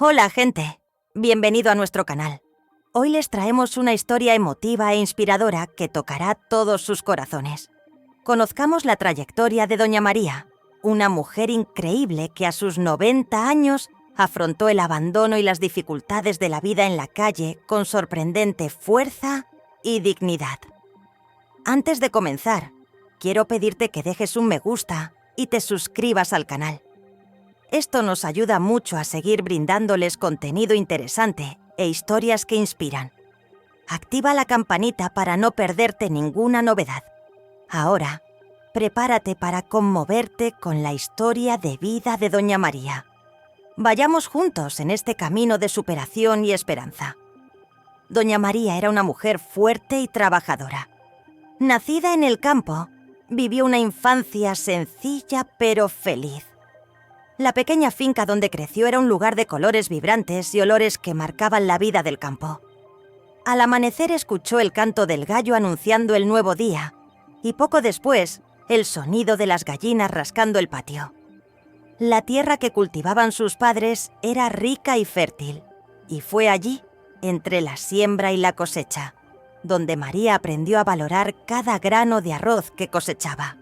Hola, gente. Bienvenido a nuestro canal. Hoy les traemos una historia emotiva e inspiradora que tocará todos sus corazones. Conozcamos la trayectoria de Doña María, una mujer increíble que a sus 90 años afrontó el abandono y las dificultades de la vida en la calle con sorprendente fuerza y dignidad. Antes de comenzar, quiero pedirte que dejes un me gusta y te suscribas al canal. Esto nos ayuda mucho a seguir brindándoles contenido interesante e historias que inspiran. Activa la campanita para no perderte ninguna novedad. Ahora, prepárate para conmoverte con la historia de vida de Doña María. Vayamos juntos en este camino de superación y esperanza. Doña María era una mujer fuerte y trabajadora. Nacida en el campo, vivió una infancia sencilla pero feliz. La pequeña finca donde creció era un lugar de colores vibrantes y olores que marcaban la vida del campo. Al amanecer escuchó el canto del gallo anunciando el nuevo día y poco después el sonido de las gallinas rascando el patio. La tierra que cultivaban sus padres era rica y fértil y fue allí, entre la siembra y la cosecha, donde María aprendió a valorar cada grano de arroz que cosechaba.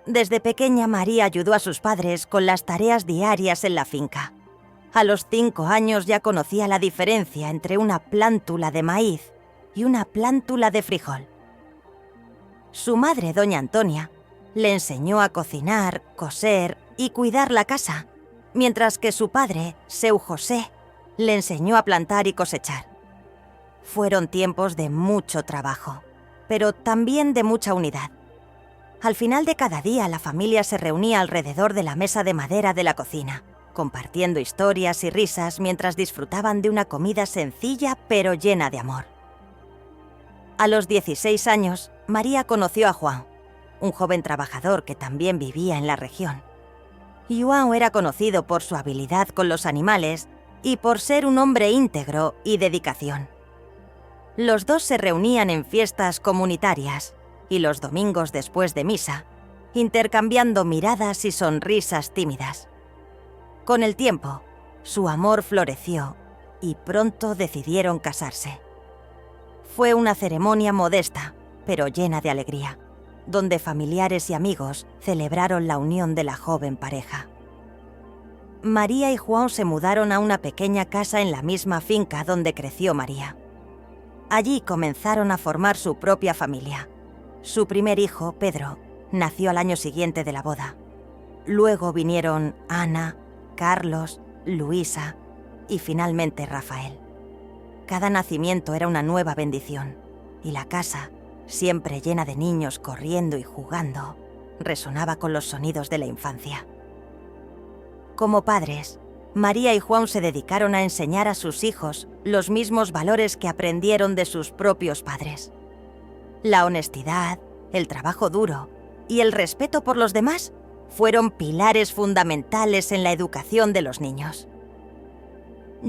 Desde pequeña, María ayudó a sus padres con las tareas diarias en la finca. A los 5 años ya conocía la diferencia entre una plántula de maíz y una plántula de frijol. Su madre, doña Antonia, le enseñó a cocinar, coser y cuidar la casa, mientras que su padre, seu José, le enseñó a plantar y cosechar. Fueron tiempos de mucho trabajo, pero también de mucha unidad. Al final de cada día, la familia se reunía alrededor de la mesa de madera de la cocina, compartiendo historias y risas mientras disfrutaban de una comida sencilla pero llena de amor. A los 16 años, María conoció a João, un joven trabajador que también vivía en la región. João era conocido por su habilidad con los animales y por ser un hombre íntegro y dedicación. Los dos se reunían en fiestas comunitarias y los domingos después de misa, intercambiando miradas y sonrisas tímidas. Con el tiempo, su amor floreció y pronto decidieron casarse. Fue una ceremonia modesta, pero llena de alegría, donde familiares y amigos celebraron la unión de la joven pareja. María y João se mudaron a una pequeña casa en la misma finca donde creció María. Allí comenzaron a formar su propia familia. Su primer hijo, Pedro, nació al año siguiente de la boda. Luego vinieron Ana, Carlos, Luisa y finalmente Rafael. Cada nacimiento era una nueva bendición y la casa, siempre llena de niños corriendo y jugando, resonaba con los sonidos de la infancia. Como padres, María y João se dedicaron a enseñar a sus hijos los mismos valores que aprendieron de sus propios padres. La honestidad, el trabajo duro y el respeto por los demás fueron pilares fundamentales en la educación de los niños.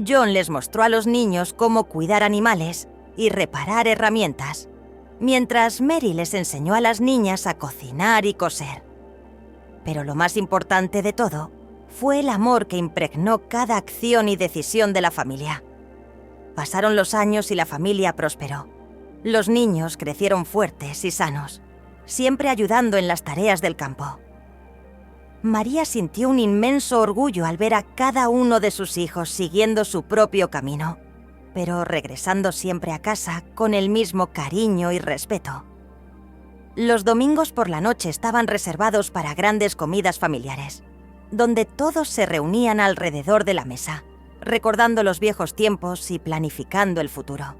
John les mostró a los niños cómo cuidar animales y reparar herramientas, mientras Mary les enseñó a las niñas a cocinar y coser. Pero lo más importante de todo fue el amor que impregnó cada acción y decisión de la familia. Pasaron los años y la familia prosperó. Los niños crecieron fuertes y sanos, siempre ayudando en las tareas del campo. María sintió un inmenso orgullo al ver a cada uno de sus hijos siguiendo su propio camino, pero regresando siempre a casa con el mismo cariño y respeto. Los domingos por la noche estaban reservados para grandes comidas familiares, donde todos se reunían alrededor de la mesa, recordando los viejos tiempos y planificando el futuro.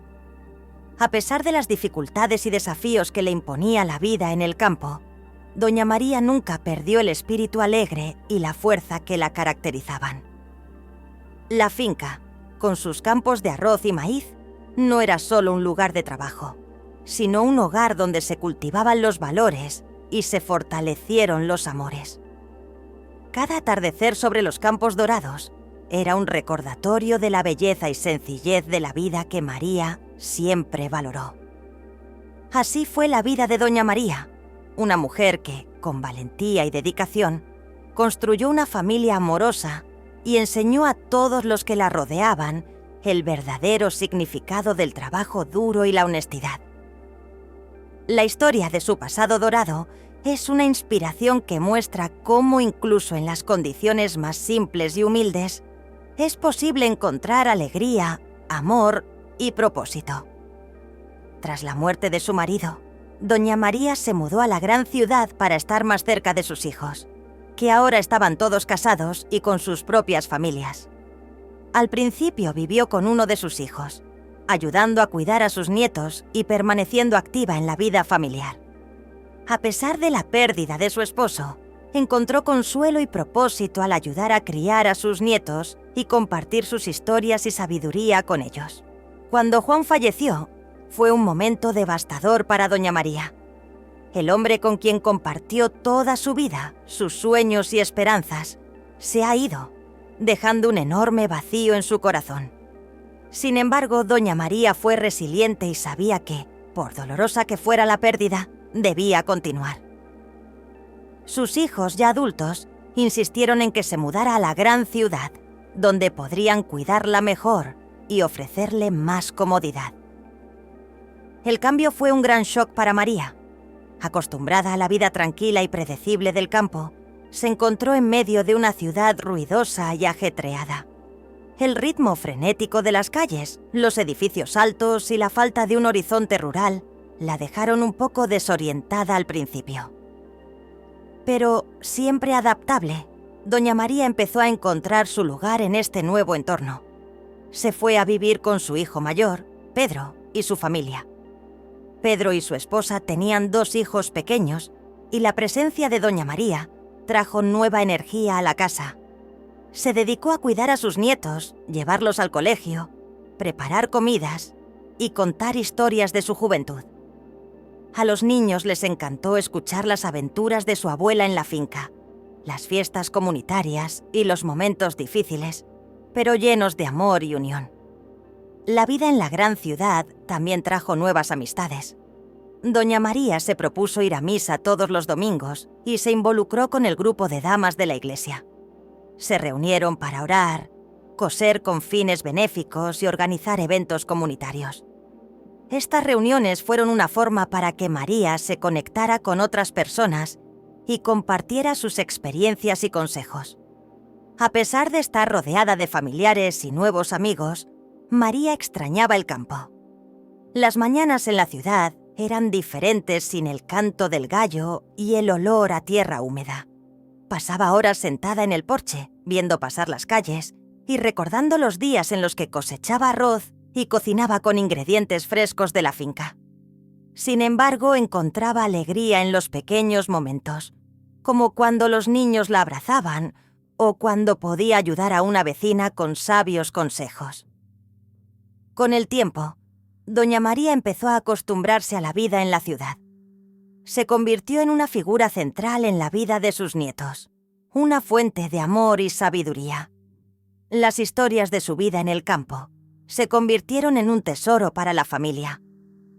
A pesar de las dificultades y desafíos que le imponía la vida en el campo, Doña María nunca perdió el espíritu alegre y la fuerza que la caracterizaban. La finca, con sus campos de arroz y maíz, no era solo un lugar de trabajo, sino un hogar donde se cultivaban los valores y se fortalecieron los amores. Cada atardecer sobre los campos dorados era un recordatorio de la belleza y sencillez de la vida que María siempre valoró. Así fue la vida de Doña María, una mujer que, con valentía y dedicación, construyó una familia amorosa y enseñó a todos los que la rodeaban el verdadero significado del trabajo duro y la honestidad. La historia de su pasado dorado es una inspiración que muestra cómo incluso en las condiciones más simples y humildes es posible encontrar alegría, amor y propósito. Tras la muerte de su marido, doña María se mudó a la gran ciudad para estar más cerca de sus hijos, que ahora estaban todos casados y con sus propias familias. Al principio vivió con uno de sus hijos, ayudando a cuidar a sus nietos y permaneciendo activa en la vida familiar. A pesar de la pérdida de su esposo, encontró consuelo y propósito al ayudar a criar a sus nietos y compartir sus historias y sabiduría con ellos. Cuando Juan falleció, fue un momento devastador para doña María. El hombre con quien compartió toda su vida, sus sueños y esperanzas, se ha ido, dejando un enorme vacío en su corazón. Sin embargo, doña María fue resiliente y sabía que, por dolorosa que fuera la pérdida, debía continuar. Sus hijos, ya adultos, insistieron en que se mudara a la gran ciudad, donde podrían cuidarla mejor y ofrecerle más comodidad. El cambio fue un gran shock para María. Acostumbrada a la vida tranquila y predecible del campo, se encontró en medio de una ciudad ruidosa y ajetreada. El ritmo frenético de las calles, los edificios altos y la falta de un horizonte rural la dejaron un poco desorientada al principio. Pero, siempre adaptable, doña María empezó a encontrar su lugar en este nuevo entorno. Se fue a vivir con su hijo mayor, Pedro, y su familia. Pedro y su esposa tenían 2 hijos pequeños y la presencia de doña María trajo nueva energía a la casa. Se dedicó a cuidar a sus nietos, llevarlos al colegio, preparar comidas y contar historias de su juventud. A los niños les encantó escuchar las aventuras de su abuela en la finca, las fiestas comunitarias y los momentos difíciles, pero llenos de amor y unión. La vida en la gran ciudad también trajo nuevas amistades. Doña María se propuso ir a misa todos los domingos y se involucró con el grupo de damas de la iglesia. Se reunieron para orar, coser con fines benéficos y organizar eventos comunitarios. Estas reuniones fueron una forma para que María se conectara con otras personas y compartiera sus experiencias y consejos. A pesar de estar rodeada de familiares y nuevos amigos, María extrañaba el campo. Las mañanas en la ciudad eran diferentes sin el canto del gallo y el olor a tierra húmeda. Pasaba horas sentada en el porche, viendo pasar las calles y recordando los días en los que cosechaba arroz y cocinaba con ingredientes frescos de la finca. Sin embargo, encontraba alegría en los pequeños momentos, como cuando los niños la abrazaban o cuando podía ayudar a una vecina con sabios consejos. Con el tiempo, doña María empezó a acostumbrarse a la vida en la ciudad. Se convirtió en una figura central en la vida de sus nietos, una fuente de amor y sabiduría. Las historias de su vida en el campo se convirtieron en un tesoro para la familia,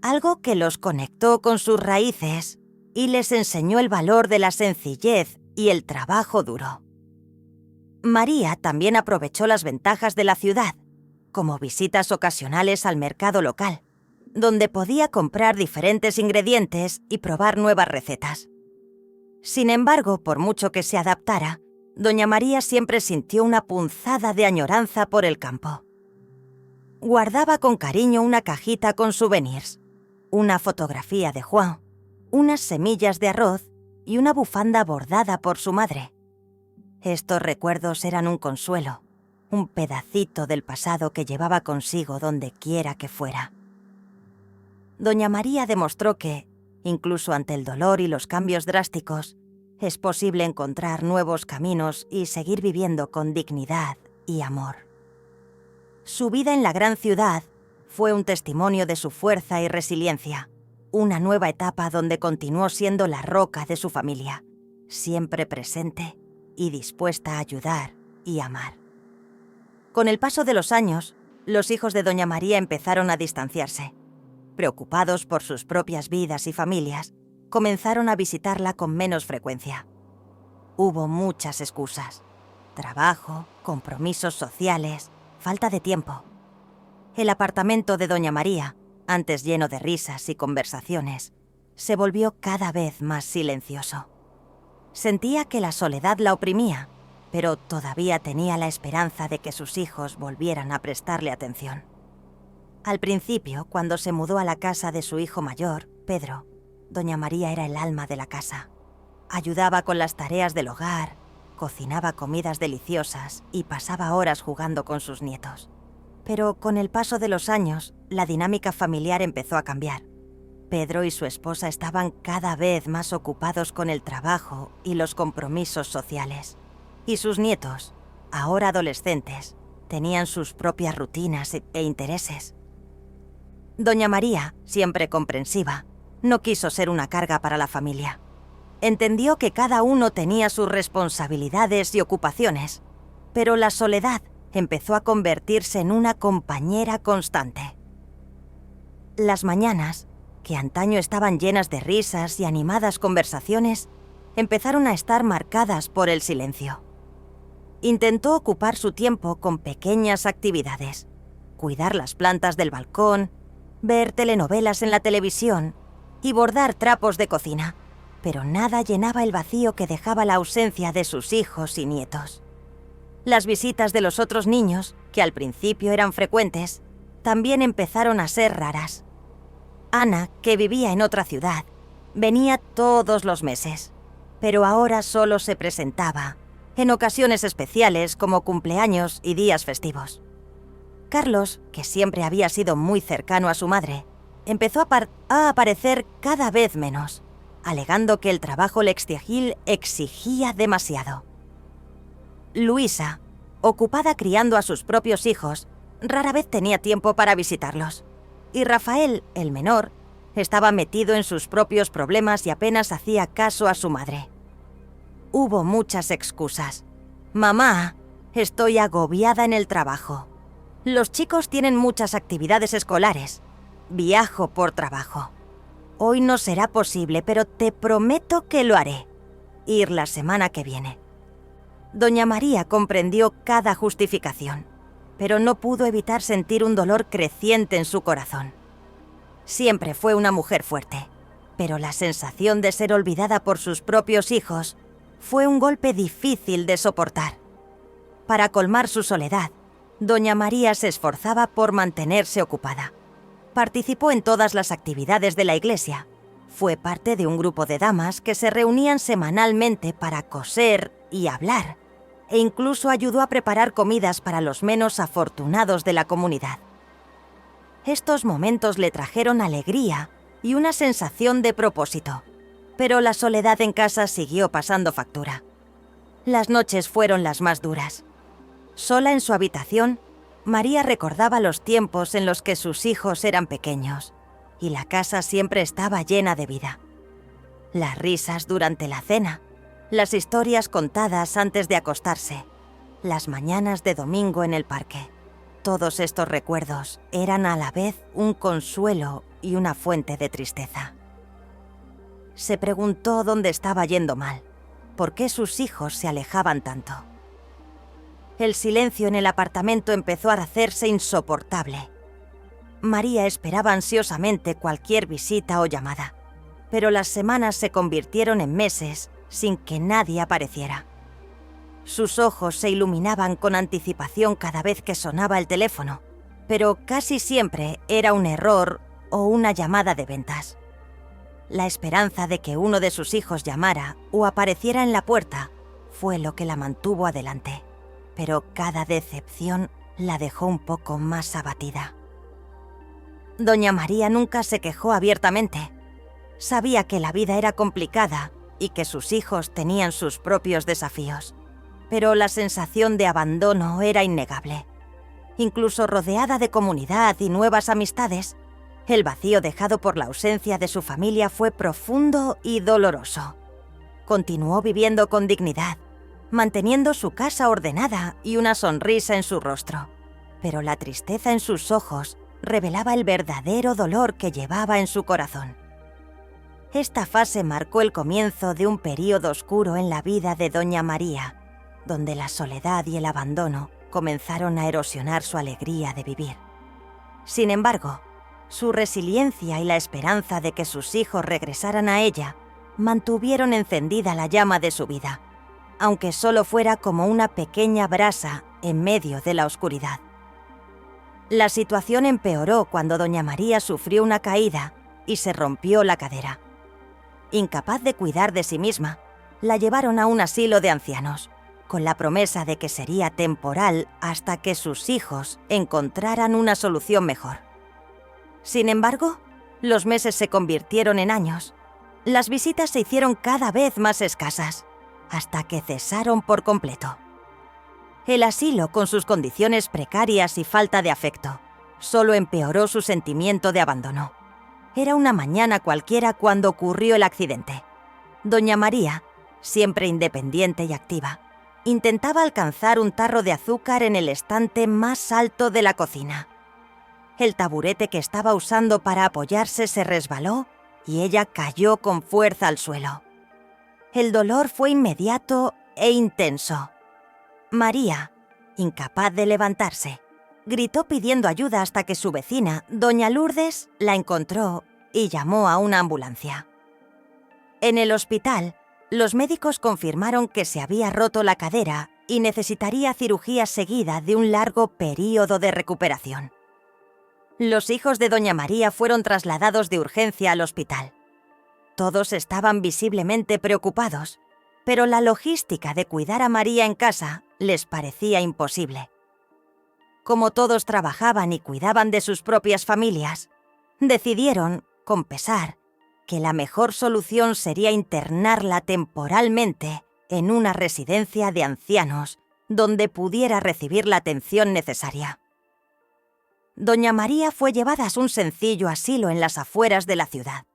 algo que los conectó con sus raíces y les enseñó el valor de la sencillez y el trabajo duro. María también aprovechó las ventajas de la ciudad, como visitas ocasionales al mercado local, donde podía comprar diferentes ingredientes y probar nuevas recetas. Sin embargo, por mucho que se adaptara, doña María siempre sintió una punzada de añoranza por el campo. Guardaba con cariño una cajita con souvenirs, una fotografía de Juan, unas semillas de arroz y una bufanda bordada por su madre. Estos recuerdos eran un consuelo, un pedacito del pasado que llevaba consigo donde quiera que fuera. Doña María demostró que, incluso ante el dolor y los cambios drásticos, es posible encontrar nuevos caminos y seguir viviendo con dignidad y amor. Su vida en la gran ciudad fue un testimonio de su fuerza y resiliencia, una nueva etapa donde continuó siendo la roca de su familia, siempre presente y dispuesta a ayudar y amar. Con el paso de los años, los hijos de doña María empezaron a distanciarse. Preocupados por sus propias vidas y familias, comenzaron a visitarla con menos frecuencia. Hubo muchas excusas. trabajo, compromisos sociales, falta de tiempo. El apartamento de doña María, antes lleno de risas y conversaciones, se volvió cada vez más silencioso. Sentía que la soledad la oprimía, pero todavía tenía la esperanza de que sus hijos volvieran a prestarle atención. Al principio, cuando se mudó a la casa de su hijo mayor, Pedro, doña María era el alma de la casa. Ayudaba con las tareas del hogar, cocinaba comidas deliciosas y pasaba horas jugando con sus nietos. Pero con el paso de los años, la dinámica familiar empezó a cambiar. Pedro y su esposa estaban cada vez más ocupados con el trabajo y los compromisos sociales. Y sus nietos, ahora adolescentes, tenían sus propias rutinas e intereses. Doña María, siempre comprensiva, no quiso ser una carga para la familia. Entendió que cada uno tenía sus responsabilidades y ocupaciones, pero la soledad empezó a convertirse en una compañera constante. Las mañanas, que antaño estaban llenas de risas y animadas conversaciones, empezaron a estar marcadas por el silencio. Intentó ocupar su tiempo con pequeñas actividades: cuidar las plantas del balcón, ver telenovelas en la televisión y bordar trapos de cocina, pero nada llenaba el vacío que dejaba la ausencia de sus hijos y nietos. Las visitas de los otros niños, que al principio eran frecuentes, también empezaron a ser raras. Ana, que vivía en otra ciudad, venía todos los meses, pero ahora solo se presentaba en ocasiones especiales como cumpleaños y días festivos. Carlos, que siempre había sido muy cercano a su madre, empezó a aparecer cada vez menos, alegando que el trabajo textil exigía demasiado. Luisa, ocupada criando a sus propios hijos, rara vez tenía tiempo para visitarlos. Y Rafael, el menor, estaba metido en sus propios problemas y apenas hacía caso a su madre. Hubo muchas excusas. «Mamá, estoy agobiada en el trabajo. Los chicos tienen muchas actividades escolares. Viajo por trabajo. Hoy no será posible, pero te prometo que lo haré. Ir la semana que viene». Doña María comprendió cada justificación, pero no pudo evitar sentir un dolor creciente en su corazón. Siempre fue una mujer fuerte, pero la sensación de ser olvidada por sus propios hijos fue un golpe difícil de soportar. Para colmar su soledad, doña María se esforzaba por mantenerse ocupada. Participó en todas las actividades de la iglesia. Fue parte de un grupo de damas que se reunían semanalmente para coser y hablar, e incluso ayudó a preparar comidas para los menos afortunados de la comunidad. Estos momentos le trajeron alegría y una sensación de propósito, pero la soledad en casa siguió pasando factura. Las noches fueron las más duras. Sola en su habitación, María recordaba los tiempos en los que sus hijos eran pequeños y la casa siempre estaba llena de vida. Las risas durante la cena, las historias contadas antes de acostarse, las mañanas de domingo en el parque. Todos estos recuerdos eran a la vez un consuelo y una fuente de tristeza. Se preguntó dónde estaba yendo mal, por qué sus hijos se alejaban tanto. El silencio en el apartamento empezó a hacerse insoportable. María esperaba ansiosamente cualquier visita o llamada, pero las semanas se convirtieron en meses sin que nadie apareciera. Sus ojos se iluminaban con anticipación cada vez que sonaba el teléfono, pero casi siempre era un error o una llamada de ventas. La esperanza de que uno de sus hijos llamara o apareciera en la puerta fue lo que la mantuvo adelante, pero cada decepción la dejó un poco más abatida. Doña María nunca se quejó abiertamente. Sabía que la vida era complicada y que sus hijos tenían sus propios desafíos, pero la sensación de abandono era innegable. Incluso rodeada de comunidad y nuevas amistades, el vacío dejado por la ausencia de su familia fue profundo y doloroso. Continuó viviendo con dignidad, manteniendo su casa ordenada y una sonrisa en su rostro, pero la tristeza en sus ojos revelaba el verdadero dolor que llevaba en su corazón. Esta fase marcó el comienzo de un período oscuro en la vida de doña María, donde la soledad y el abandono comenzaron a erosionar su alegría de vivir. Sin embargo, su resiliencia y la esperanza de que sus hijos regresaran a ella mantuvieron encendida la llama de su vida, aunque solo fuera como una pequeña brasa en medio de la oscuridad. La situación empeoró cuando doña María sufrió una caída y se rompió la cadera. Incapaz de cuidar de sí misma, la llevaron a un asilo de ancianos, con la promesa de que sería temporal hasta que sus hijos encontraran una solución mejor. Sin embargo, los meses se convirtieron en años. Las visitas se hicieron cada vez más escasas, hasta que cesaron por completo. El asilo, con sus condiciones precarias y falta de afecto, solo empeoró su sentimiento de abandono. Era una mañana cualquiera cuando ocurrió el accidente. Doña María, siempre independiente y activa, intentaba alcanzar un tarro de azúcar en el estante más alto de la cocina. El taburete que estaba usando para apoyarse se resbaló y ella cayó con fuerza al suelo. El dolor fue inmediato e intenso. María, incapaz de levantarse, gritó pidiendo ayuda hasta que su vecina, doña Lourdes, la encontró y llamó a una ambulancia. En el hospital, los médicos confirmaron que se había roto la cadera y necesitaría cirugía seguida de un largo período de recuperación. Los hijos de doña María fueron trasladados de urgencia al hospital. Todos estaban visiblemente preocupados, pero la logística de cuidar a María en casa les parecía imposible. Como todos trabajaban y cuidaban de sus propias familias, decidieron, con pesar, que la mejor solución sería internarla temporalmente en una residencia de ancianos donde pudiera recibir la atención necesaria. Doña María fue llevada a un sencillo asilo en las afueras de la ciudad.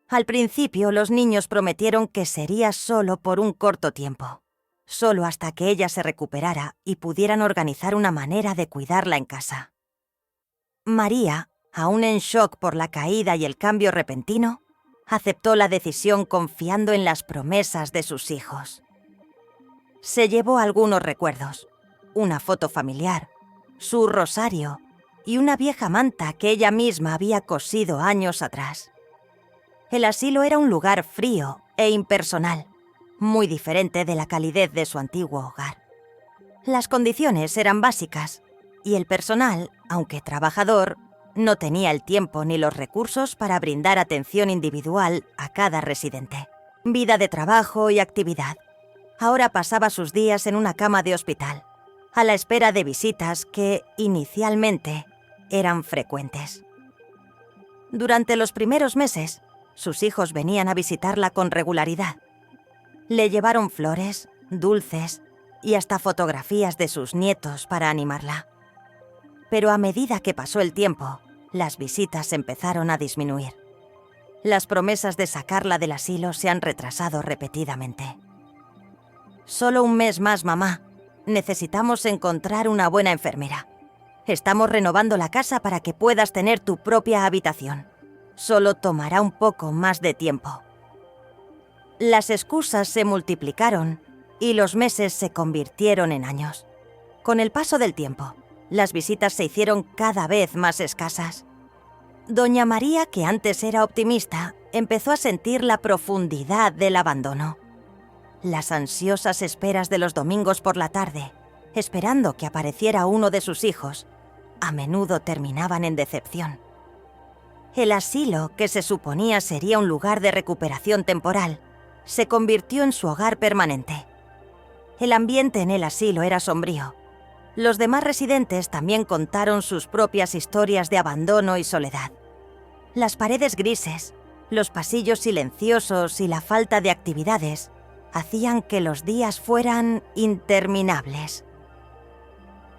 Al principio, los niños prometieron que sería solo por un corto tiempo, solo hasta que ella se recuperara y pudieran organizar una manera de cuidarla en casa. María, aún en shock por la caída y el cambio repentino, aceptó la decisión confiando en las promesas de sus hijos. Se llevó algunos recuerdos, una foto familiar, su rosario y una vieja manta que ella misma había cosido años atrás. El asilo era un lugar frío e impersonal, muy diferente de la calidez de su antiguo hogar. Las condiciones eran básicas y el personal, aunque trabajador, no tenía el tiempo ni los recursos para brindar atención individual a cada residente. Vida de trabajo y actividad. Ahora pasaba sus días en una cama de hospital, a la espera de visitas que, inicialmente, eran frecuentes. Durante los primeros meses, sus hijos venían a visitarla con regularidad. Le llevaron flores, dulces y hasta fotografías de sus nietos para animarla. Pero a medida que pasó el tiempo, las visitas empezaron a disminuir. Las promesas de sacarla del asilo se han retrasado repetidamente. Solo un mes más, mamá. Necesitamos encontrar una buena enfermera. Estamos renovando la casa para que puedas tener tu propia habitación. Solo tomará un poco más de tiempo. Las excusas se multiplicaron y los meses se convirtieron en años. Con el paso del tiempo, las visitas se hicieron cada vez más escasas. Doña María, que antes era optimista, empezó a sentir la profundidad del abandono. Las ansiosas esperas de los domingos por la tarde, esperando que apareciera uno de sus hijos, a menudo terminaban en decepción. El asilo, que se suponía sería un lugar de recuperación temporal, se convirtió en su hogar permanente. El ambiente en el asilo era sombrío. Los demás residentes también contaron sus propias historias de abandono y soledad. Las paredes grises, los pasillos silenciosos y la falta de actividades hacían que los días fueran interminables.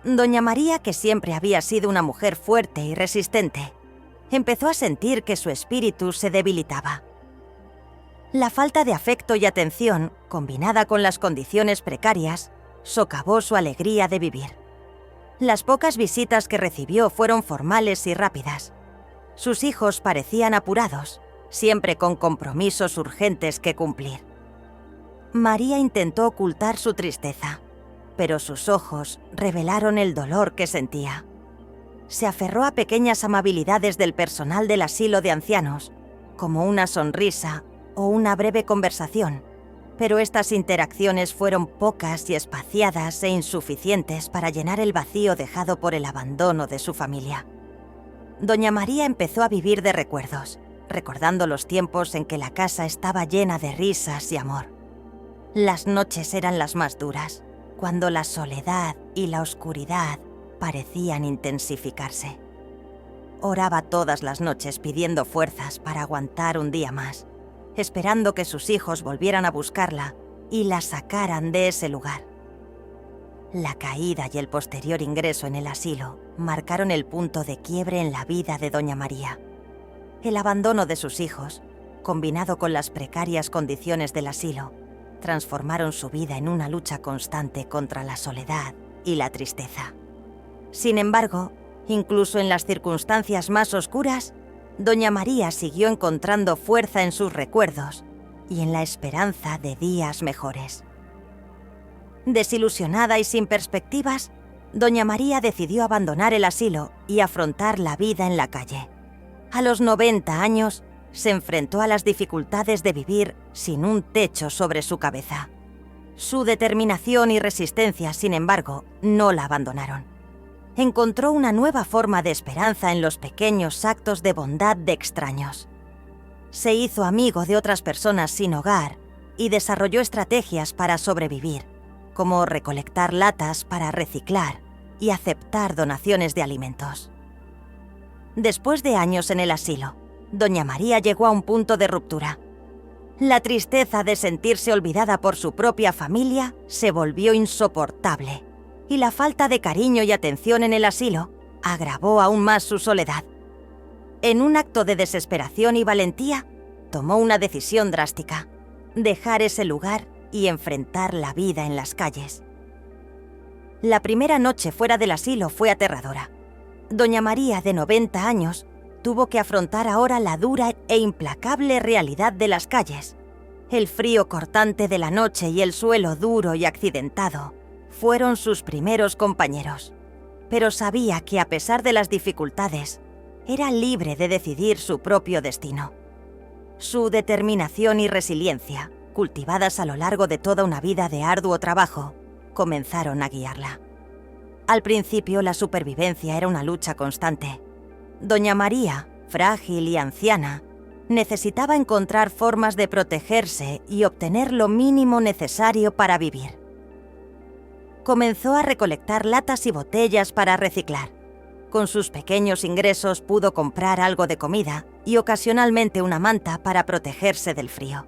Doña María, que siempre había sido una mujer fuerte y resistente, empezó a sentir que su espíritu se debilitaba. La falta de afecto y atención, combinada con las condiciones precarias, socavó su alegría de vivir. Las pocas visitas que recibió fueron formales y rápidas. Sus hijos parecían apurados, siempre con compromisos urgentes que cumplir. María intentó ocultar su tristeza, pero sus ojos revelaron el dolor que sentía. Se aferró a pequeñas amabilidades del personal del asilo de ancianos, como una sonrisa o una breve conversación, pero estas interacciones fueron pocas y espaciadas e insuficientes para llenar el vacío dejado por el abandono de su familia. Doña María empezó a vivir de recuerdos, recordando los tiempos en que la casa estaba llena de risas y amor. Las noches eran las más duras, cuando la soledad y la oscuridad parecían intensificarse. Oraba todas las noches pidiendo fuerzas para aguantar un día más, esperando que sus hijos volvieran a buscarla y la sacaran de ese lugar. La caída y el posterior ingreso en el asilo marcaron el punto de quiebre en la vida de doña María. El abandono de sus hijos, combinado con las precarias condiciones del asilo, transformaron su vida en una lucha constante contra la soledad y la tristeza. Sin embargo, incluso en las circunstancias más oscuras, doña María siguió encontrando fuerza en sus recuerdos y en la esperanza de días mejores. Desilusionada y sin perspectivas, doña María decidió abandonar el asilo y afrontar la vida en la calle. A los 90 años, se enfrentó a las dificultades de vivir sin un techo sobre su cabeza. Su determinación y resistencia, sin embargo, no la abandonaron. Encontró una nueva forma de esperanza en los pequeños actos de bondad de extraños. Se hizo amigo de otras personas sin hogar y desarrolló estrategias para sobrevivir, como recolectar latas para reciclar y aceptar donaciones de alimentos. Después de años en el asilo, doña María llegó a un punto de ruptura. La tristeza de sentirse olvidada por su propia familia se volvió insoportable, y la falta de cariño y atención en el asilo agravó aún más su soledad. En un acto de desesperación y valentía, tomó una decisión drástica: dejar ese lugar y enfrentar la vida en las calles. La primera noche fuera del asilo fue aterradora. Doña María, de 90 años, tuvo que afrontar ahora la dura e implacable realidad de las calles. El frío cortante de la noche y el suelo duro y accidentado fueron sus primeros compañeros. Pero sabía que, a pesar de las dificultades, era libre de decidir su propio destino. Su determinación y resiliencia, cultivadas a lo largo de toda una vida de arduo trabajo, comenzaron a guiarla. Al principio, la supervivencia era una lucha constante. Doña María, frágil y anciana, necesitaba encontrar formas de protegerse y obtener lo mínimo necesario para vivir. Comenzó a recolectar latas y botellas para reciclar. Con sus pequeños ingresos pudo comprar algo de comida y ocasionalmente una manta para protegerse del frío.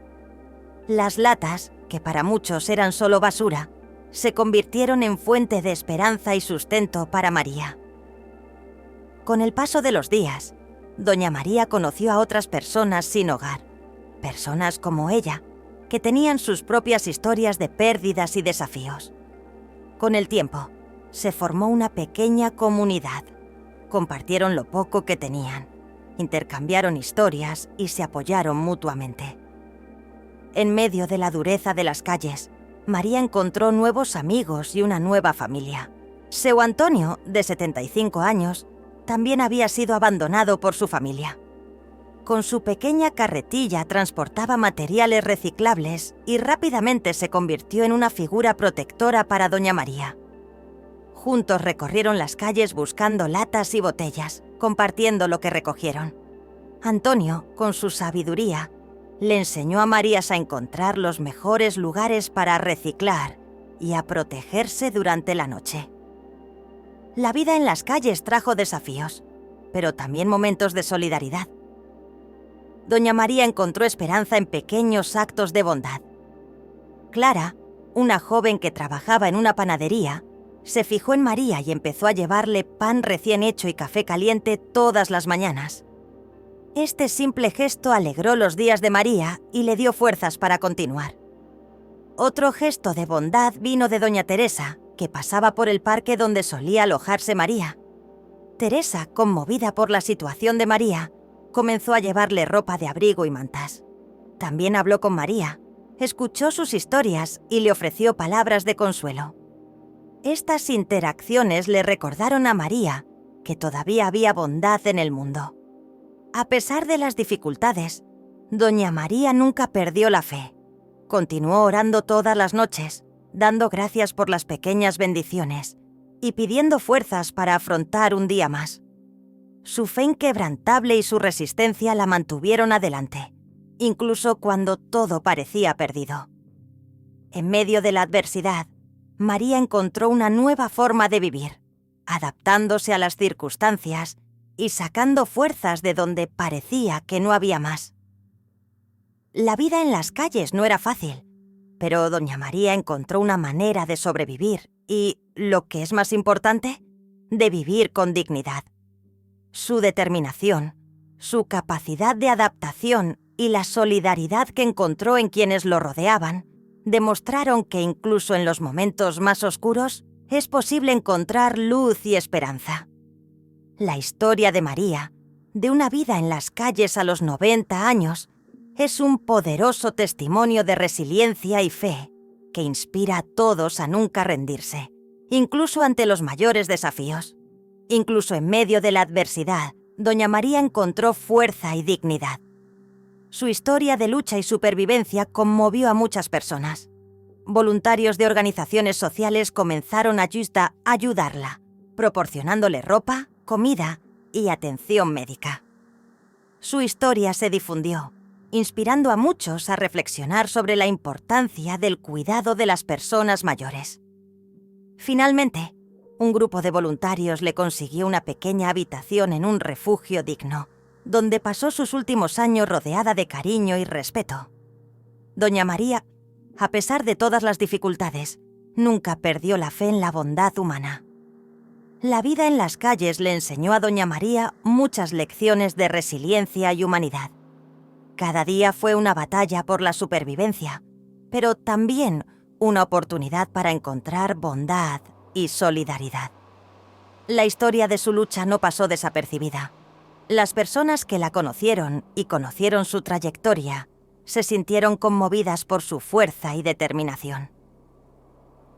Las latas, que para muchos eran solo basura, se convirtieron en fuente de esperanza y sustento para María. Con el paso de los días, doña María conoció a otras personas sin hogar, personas como ella, que tenían sus propias historias de pérdidas y desafíos. Con el tiempo, se formó una pequeña comunidad. Compartieron lo poco que tenían, intercambiaron historias y se apoyaron mutuamente. En medio de la dureza de las calles, María encontró nuevos amigos y una nueva familia. Seu Antonio, de 75 años, también había sido abandonado por su familia. Con su pequeña carretilla transportaba materiales reciclables y rápidamente se convirtió en una figura protectora para doña María. Juntos recorrieron las calles buscando latas y botellas, compartiendo lo que recogieron. Antonio, con su sabiduría, le enseñó a María a encontrar los mejores lugares para reciclar y a protegerse durante la noche. La vida en las calles trajo desafíos, pero también momentos de solidaridad. Doña María encontró esperanza en pequeños actos de bondad. Clara, una joven que trabajaba en una panadería, se fijó en María y empezó a llevarle pan recién hecho y café caliente todas las mañanas. Este simple gesto alegró los días de María y le dio fuerzas para continuar. Otro gesto de bondad vino de doña Teresa, que pasaba por el parque donde solía alojarse María. Teresa, conmovida por la situación de María, comenzó a llevarle ropa de abrigo y mantas. También habló con María, escuchó sus historias y le ofreció palabras de consuelo. Estas interacciones le recordaron a María que todavía había bondad en el mundo. A pesar de las dificultades, doña María nunca perdió la fe. Continuó orando todas las noches, dando gracias por las pequeñas bendiciones y pidiendo fuerzas para afrontar un día más. Su fe inquebrantable y su resistencia la mantuvieron adelante, incluso cuando todo parecía perdido. En medio de la adversidad, María encontró una nueva forma de vivir, adaptándose a las circunstancias y sacando fuerzas de donde parecía que no había más. La vida en las calles no era fácil, pero doña María encontró una manera de sobrevivir y, lo que es más importante, de vivir con dignidad. Su determinación, su capacidad de adaptación y la solidaridad que encontró en quienes lo rodeaban demostraron que incluso en los momentos más oscuros es posible encontrar luz y esperanza. La historia de María, de una vida en las calles a los 90 años, es un poderoso testimonio de resiliencia y fe que inspira a todos a nunca rendirse, incluso ante los mayores desafíos. Incluso en medio de la adversidad, doña María encontró fuerza y dignidad. Su historia de lucha y supervivencia conmovió a muchas personas. Voluntarios de organizaciones sociales comenzaron a ayudarla, proporcionándole ropa, comida y atención médica. Su historia se difundió, inspirando a muchos a reflexionar sobre la importancia del cuidado de las personas mayores. Finalmente, un grupo de voluntarios le consiguió una pequeña habitación en un refugio digno, donde pasó sus últimos años rodeada de cariño y respeto. Doña María, a pesar de todas las dificultades, nunca perdió la fe en la bondad humana. La vida en las calles le enseñó a doña María muchas lecciones de resiliencia y humanidad. Cada día fue una batalla por la supervivencia, pero también una oportunidad para encontrar bondad y solidaridad. La historia de su lucha no pasó desapercibida. Las personas que la conocieron y conocieron su trayectoria se sintieron conmovidas por su fuerza y determinación.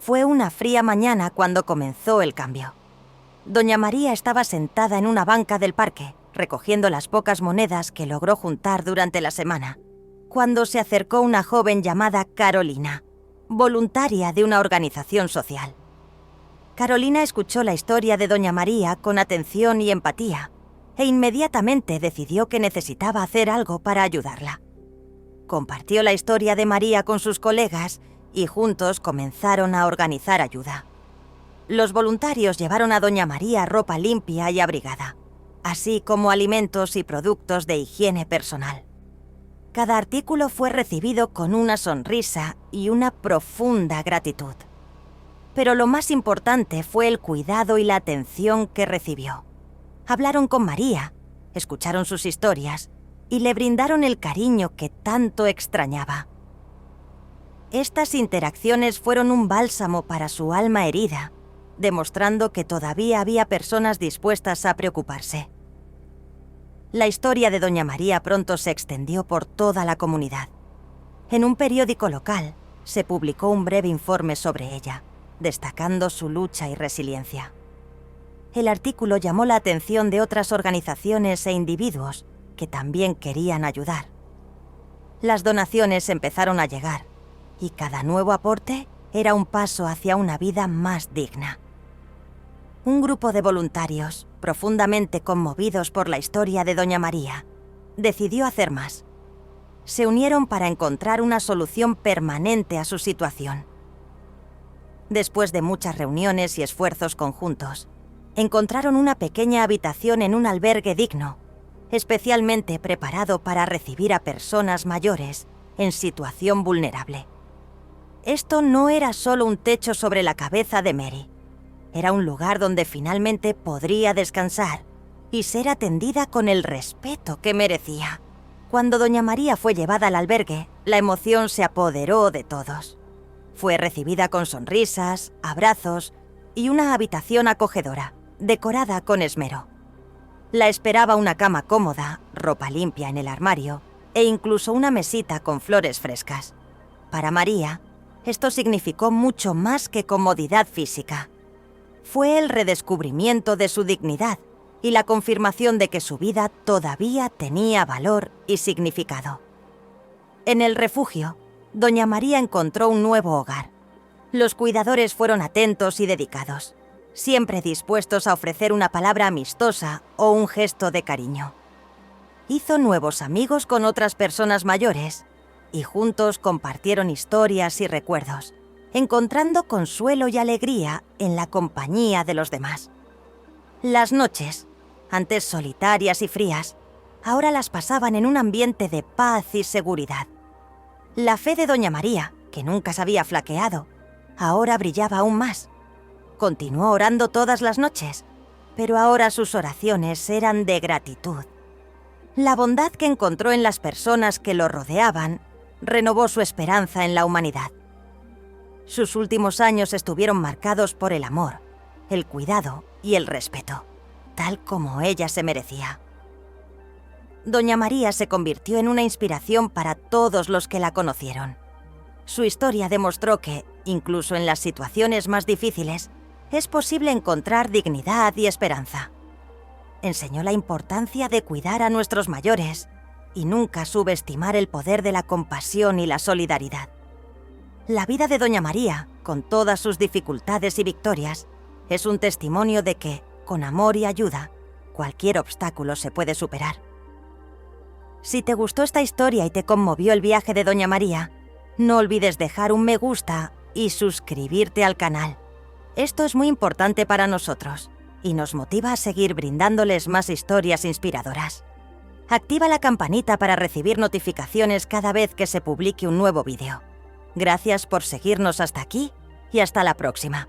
Fue una fría mañana cuando comenzó el cambio. Doña María estaba sentada en una banca del parque, recogiendo las pocas monedas que logró juntar durante la semana, cuando se acercó una joven llamada Carolina, voluntaria de una organización social. Carolina escuchó la historia de doña María con atención y empatía, e inmediatamente decidió que necesitaba hacer algo para ayudarla. Compartió la historia de María con sus colegas y juntos comenzaron a organizar ayuda. Los voluntarios llevaron a doña María ropa limpia y abrigada, así como alimentos y productos de higiene personal. Cada artículo fue recibido con una sonrisa y una profunda gratitud. Pero lo más importante fue el cuidado y la atención que recibió. Hablaron con María, escucharon sus historias y le brindaron el cariño que tanto extrañaba. Estas interacciones fueron un bálsamo para su alma herida, demostrando que todavía había personas dispuestas a preocuparse. La historia de doña María pronto se extendió por toda la comunidad. En un periódico local se publicó un breve informe sobre ella, destacando su lucha y resiliencia. El artículo llamó la atención de otras organizaciones e individuos que también querían ayudar. Las donaciones empezaron a llegar, y cada nuevo aporte era un paso hacia una vida más digna. Un grupo de voluntarios, profundamente conmovidos por la historia de doña María, decidió hacer más. Se unieron para encontrar una solución permanente a su situación. Después de muchas reuniones y esfuerzos conjuntos, encontraron una pequeña habitación en un albergue digno, especialmente preparado para recibir a personas mayores en situación vulnerable. Esto no era solo un techo sobre la cabeza de Mary. Era un lugar donde finalmente podría descansar y ser atendida con el respeto que merecía. Cuando doña María fue llevada al albergue, la emoción se apoderó de todos. Fue recibida con sonrisas, abrazos y una habitación acogedora, decorada con esmero. La esperaba una cama cómoda, ropa limpia en el armario e incluso una mesita con flores frescas. Para María, esto significó mucho más que comodidad física. fue el redescubrimiento de su dignidad y la confirmación de que su vida todavía tenía valor y significado. En el refugio, doña María encontró un nuevo hogar. Los cuidadores fueron atentos y dedicados, siempre dispuestos a ofrecer una palabra amistosa o un gesto de cariño. Hizo nuevos amigos con otras personas mayores y juntos compartieron historias y recuerdos, encontrando consuelo y alegría en la compañía de los demás. Las noches, antes solitarias y frías, ahora las pasaban en un ambiente de paz y seguridad. La fe de doña María, que nunca se había flaqueado, ahora brillaba aún más. Continuó orando todas las noches, pero ahora sus oraciones eran de gratitud. La bondad que encontró en las personas que lo rodeaban renovó su esperanza en la humanidad. Sus últimos años estuvieron marcados por el amor, el cuidado y el respeto, tal como ella se merecía. Doña María se convirtió en una inspiración para todos los que la conocieron. Su historia demostró que, incluso en las situaciones más difíciles, es posible encontrar dignidad y esperanza. Enseñó la importancia de cuidar a nuestros mayores y nunca subestimar el poder de la compasión y la solidaridad. La vida de doña María, con todas sus dificultades y victorias, es un testimonio de que, con amor y ayuda, cualquier obstáculo se puede superar. Si te gustó esta historia y te conmovió el viaje de doña María, no olvides dejar un me gusta y suscribirte al canal. Esto es muy importante para nosotros y nos motiva a seguir brindándoles más historias inspiradoras. Activa la campanita para recibir notificaciones cada vez que se publique un nuevo vídeo. Gracias por seguirnos hasta aquí y hasta la próxima.